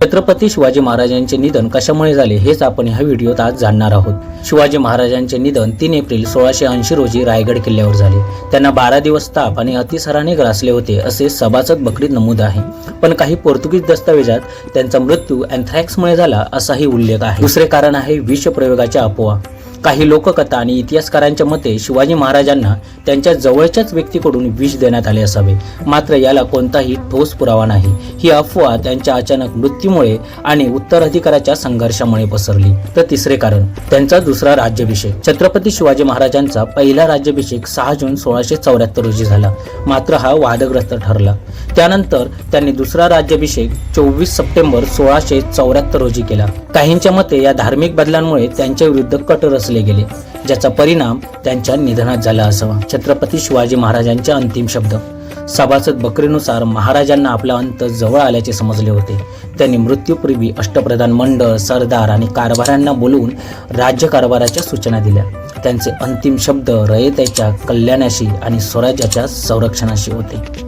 छत्रपती शिवाजी महाराजांचे निधन कशामुळे झाले हेच आपण ह्या व्हिडिओत आज जाणणार आहोत. शिवाजी महाराजांचे निधन 3 एप्रिल 1680 रोजी रायगड किल्ल्यावर झाले. त्यांना 12 दिवस ताप आणि अतिसाराने ग्रासले होते असे सभासद बकरीत नमूद आहे. पण काही पोर्तुगीज दस्तावेजात त्यांचा मृत्यू अँथ्रॅक्समुळे झाला असाही उल्लेख आहे. दुसरे कारण आहे विषप्रयोगाच्या अफवा. काही लोककथा आणि इतिहासकारांच्या मते शिवाजी महाराजांना त्यांच्या जवळच्याच व्यक्तीकडून विष देण्यात आले असावे, मात्र याला कोणताही ठोस पुरावा नाही. ही अफवा त्यांच्या अचानक मृत्यूमुळे आणि उत्तराधिकाराच्या संघर्षामुळे पसरली. तर तिसरे कारण त्यांचा दुसरा राज्याभिषेक. छत्रपती शिवाजी महाराजांचा पहिला राज्याभिषेक 6 जून 1674 रोजी झाला, मात्र हा वादग्रस्त ठरला. त्यानंतर त्यांनी दुसरा राज्याभिषेक 24 सप्टेंबर 1674 रोजी केला. काहींच्या मते या धार्मिक बदलांमुळे त्यांच्या विरुद्ध कट रचले गेले, ज्याचा परिणाम त्यांच्या निधनात झाला असावा. छत्रपती शिवाजी महाराजांचे अंतिम शब्द. सभासद बकरीनुसार महाराजांना आपला अंत जवळ आल्याचे समजले होते. त्यांनी मृत्यूपूर्वी अष्टप्रधान मंडळ, सरदार आणि कारभारांना बोलवून राज्यकारभाराच्या सूचना दिल्या. त्यांचे अंतिम शब्द रयतेच्या कल्याणाशी आणि स्वराज्याच्या संरक्षणाशी होते.